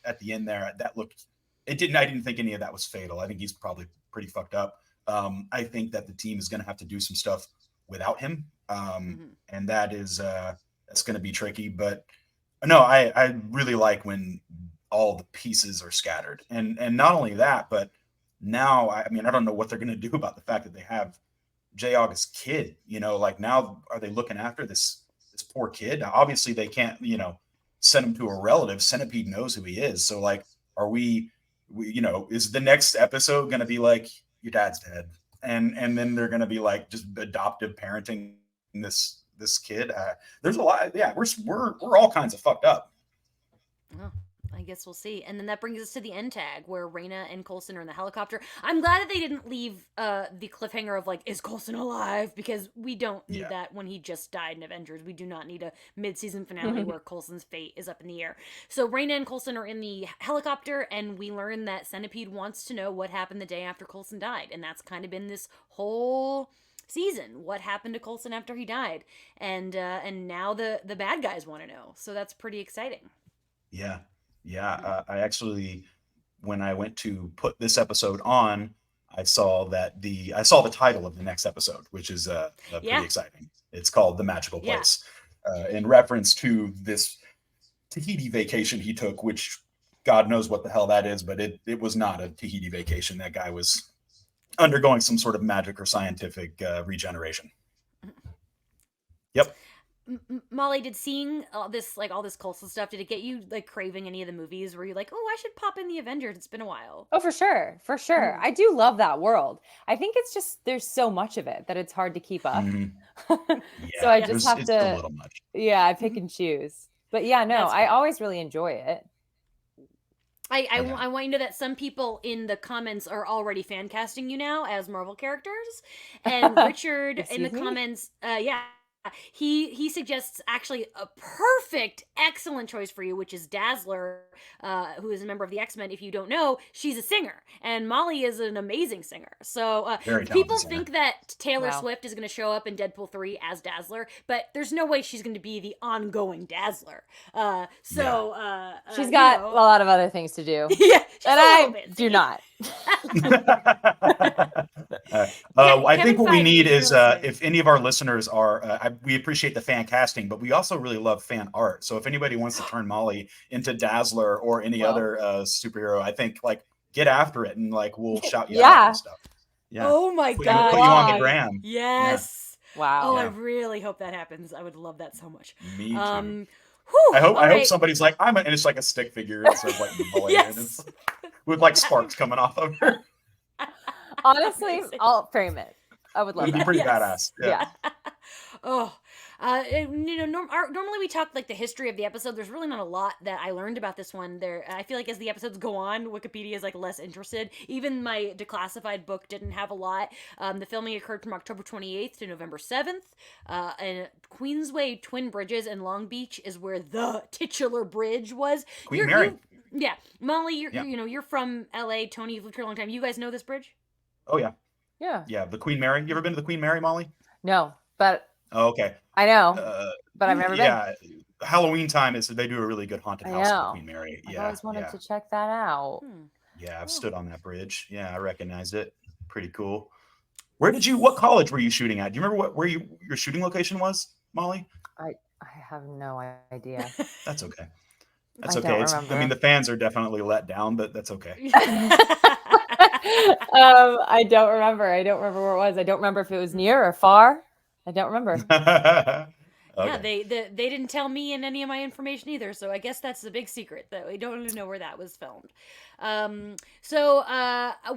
at the end there, I didn't think any of that was fatal. I think he's probably pretty fucked up. I think that the team is going to have to do some stuff without him, and that is. That's going to be tricky, but no, I really like when all the pieces are scattered, and not only that, but now I don't know what they're going to do about the fact that they have J-August's kid. Like, now are they looking after this poor kid? Now, obviously they can't send him to a relative. Centipede knows who he is, so like, are we is the next episode going to be like, your dad's dead, and then they're going to be like just adoptive parenting this kid? There's a lot. Yeah, we're all kinds of fucked up. Oh, I guess we'll see. And then that brings us to the end tag where Raina and Coulson are in the helicopter. I'm glad that they didn't leave the cliffhanger of like, is Coulson alive? Because we don't need that when he just died in Avengers. We do not need a mid-season finale where Coulson's fate is up in the air. So Raina and Coulson are in the helicopter, and we learn that Centipede wants to know what happened the day after Coulson died. And that's kind of been this whole season, what happened to Coulson after he died, and now the bad guys want to know, so that's pretty exciting. I actually, when I went to put this episode on, I saw the title of the next episode, which is pretty Yeah. exciting. It's called The Magical Yeah. Place, in reference to this Tahiti vacation he took, which God knows what the hell that is, but it was not a Tahiti vacation. That guy was undergoing some sort of magic or scientific regeneration. Yep. Molly, did seeing all this coastal stuff, did it get you like craving any of the movies? Were you like, oh, I should pop in the Avengers? It's been a while. Oh, for sure. For sure. I do love that world. I think it's just there's so much of it that it's hard to keep up. Mhm. So I just have it's a to, little much. yeah, I pick and choose. But yeah, no, That's I always really enjoy it. I want you to know that some people in the comments are already fan casting you now as Marvel characters. And Richard in the Excuse me? comments, he suggests actually a perfect, excellent choice for you, which is Dazzler, who is a member of the X-Men. If you don't know, she's a singer, and Molly is an amazing singer. So Very talented people singer. think that Taylor Wow. Swift is going to show up in Deadpool 3 as Dazzler, but there's no way she's going to be the ongoing Dazzler. She's you got know. a lot of other things to do. Yeah, she's And a little I bit, do see? not. I Kevin think what we Feige, need if you're is listening. if any of our listeners are, we appreciate the fan casting, but we also really love fan art. So if anybody wants to turn Molly into Dazzler or any Well. other superhero, I think like get after it and like we'll shout you out Yeah. and stuff. Yeah, Oh my put, god. put you on the God. gram. Yes. Wow. Oh, I Yeah. really hope that happens. I would love that so much. Me too. Whew, I hope all right. somebody's like and it's like a stick figure instead of like Molly, and Yes. it's with like sparks coming off of her. Honestly, Amazing. I'll frame it. I would love It'd be that. pretty Yes. badass. Yeah. Oh, normally we talk like the history of the episode. There's really not a lot that I learned about this one. I feel like as the episodes go on, Wikipedia is like less interested. Even my declassified book didn't have a lot. The filming occurred from October 28th to November 7th. And Queensway Twin Bridges in Long Beach is where the titular bridge was. Queen Mary. Yeah, Molly, Yeah. you're from LA. Tony, you've lived here a long time. You guys know this bridge? Oh yeah. Yeah. Yeah. The Queen Mary. You ever been to the Queen Mary, Molly? No, but Oh, okay. I know, but I've never been. Yeah, Halloween time they do a really good haunted I house at the know. Queen Mary. I've Yeah, always wanted yeah, to check that out. yeah. I've stood on that bridge. Yeah, I recognize it. Pretty cool. What college were you shooting at? Do you remember where your shooting location was, Molly? I have no idea. That's okay. That's I okay. don't I remember. mean, the fans are definitely let down, but that's okay. I don't remember. I don't remember where it was. I don't remember if it was near or far. I don't remember. Yeah, Okay. they didn't tell me in any of my information either, so I guess that's the big secret that we don't even know where that was filmed. So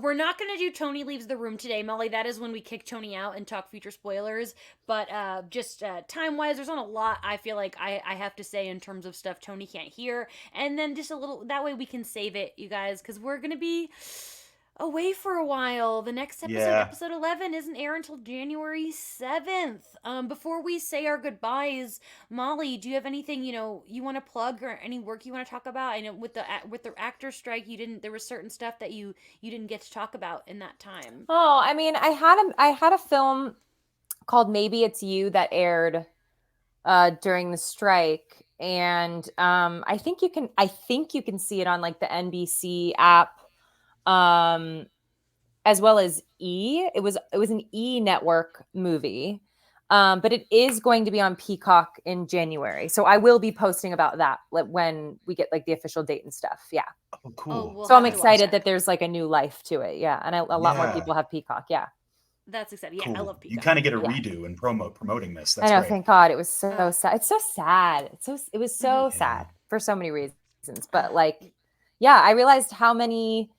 we're not gonna do Tony Leaves the Room today, Molly. That is when we kick Tony out and talk future spoilers. But just time wise, there's not a lot I feel like I have to say in terms of stuff Tony can't hear, and then just a little that way we can save it, you guys, because we're gonna be away for a while. The next episode, Yeah. episode 11, isn't air until January 7th. Before we say our goodbyes, Molly, do you have anything you want to plug or any work you want to talk about? I know with the actor strike, there was certain stuff that you didn't get to talk about in that time. Oh, I mean, I had a film called Maybe It's You that aired during the strike, and I think you can see it on like the NBC app, as well as E. It was an E network movie, but it is going to be on Peacock in January. So I will be posting about that when we get like the official date and stuff. Yeah. Oh, cool. We'll So I'm have to watch excited that. that there's like a new life to it. Yeah, and a lot more Yeah. people have Peacock. Yeah. That's exciting. Yeah, Cool. I love You Peacock. kind of get a Yeah. redo and promoting this. I That's know. great. Thank God. It was so sad. It's so sad. It was so Yeah. sad for so many reasons. But like, yeah, I realized how many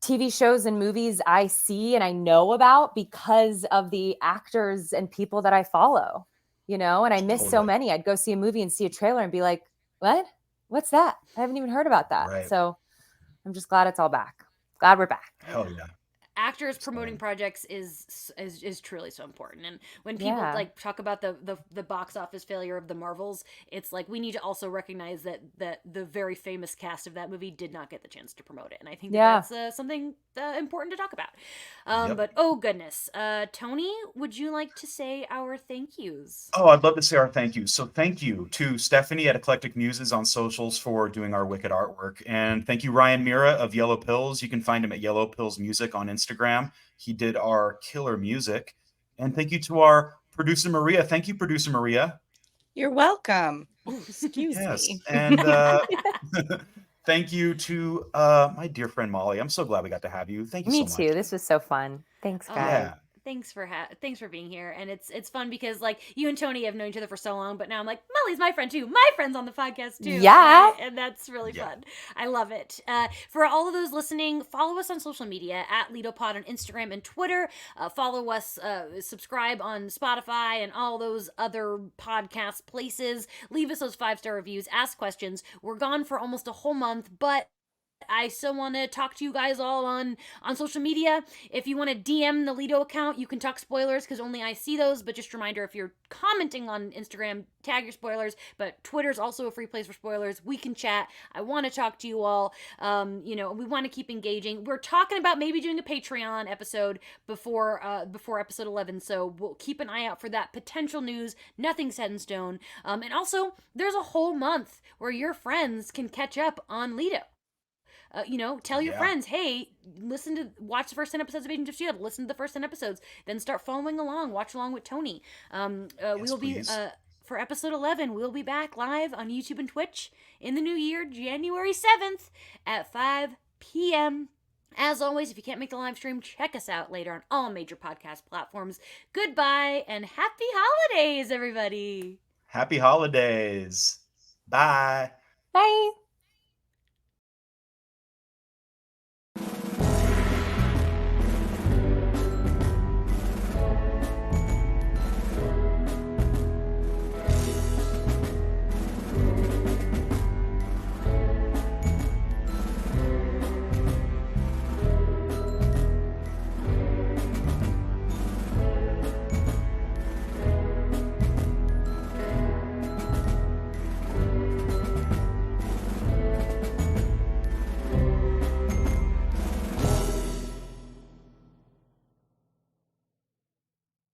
TV shows and movies I see and I know about because of the actors and people that I follow, and I miss so Totally. many. I'd go see a movie and see a trailer and be like, what? What's that? I haven't even heard about that. Right. So I'm just glad it's all back. Glad we're back. Hell yeah. Actors promoting Exciting. projects is truly so important. And when people Yeah. like talk about the box office failure of the Marvels, it's like we need to also recognize that the very famous cast of that movie did not get the chance to promote it. And I think Yeah. that's something important to talk about. Yep. But oh goodness, Tony, would you like to say our thank yous? Oh, I'd love to say our thank you. So thank you to Stephanie at Eclectic Muses on socials for doing our wicked artwork. And thank you, Ryan Miera of Yellow Pills. You can find him at Yellow Pills Music on Instagram. Instagram. He did our killer music. And thank you to our producer, Maria. Thank you, producer Maria. You're welcome. Ooh, excuse Yes. me. And thank you to my dear friend Molly. I'm so glad we got to have you. Thank you Me so too. much. This was so fun. Thanks, Oh, guys. Yeah. Thanks for being here, and it's fun because like you and Tony have known each other for so long, but now I'm like Molly's my friend too. My friend's on the podcast too. Yeah. and that's really Yeah. fun. I love it. For all of those listening, follow us on social media at LitoPod on Instagram and Twitter. Follow us, subscribe on Spotify and all those other podcast places. Leave us those 5-star reviews. Ask questions. We're gone for almost a whole month, but I still want to talk to you guys all on social media. If you want to DM the Lido account, you can talk spoilers because only I see those. But just a reminder, if you're commenting on Instagram, tag your spoilers. But Twitter's also a free place for spoilers. We can chat. I want to talk to you all. We want to keep engaging. We're talking about maybe doing a Patreon episode before episode 11. So we'll keep an eye out for that potential news. Nothing's set in stone. And also, there's a whole month where your friends can catch up on Lido. Tell your Yeah. friends, hey, watch the first 10 episodes of Agents of S.H.I.E.L.D., listen to the first 10 episodes, then start following along, watch along with Tony. We'll be, please. for episode 11, we'll be back live on YouTube and Twitch in the new year, January 7th at 5 p.m. As always, if you can't make the live stream, check us out later on all major podcast platforms. Goodbye and happy holidays, everybody. Happy holidays. Bye. Bye.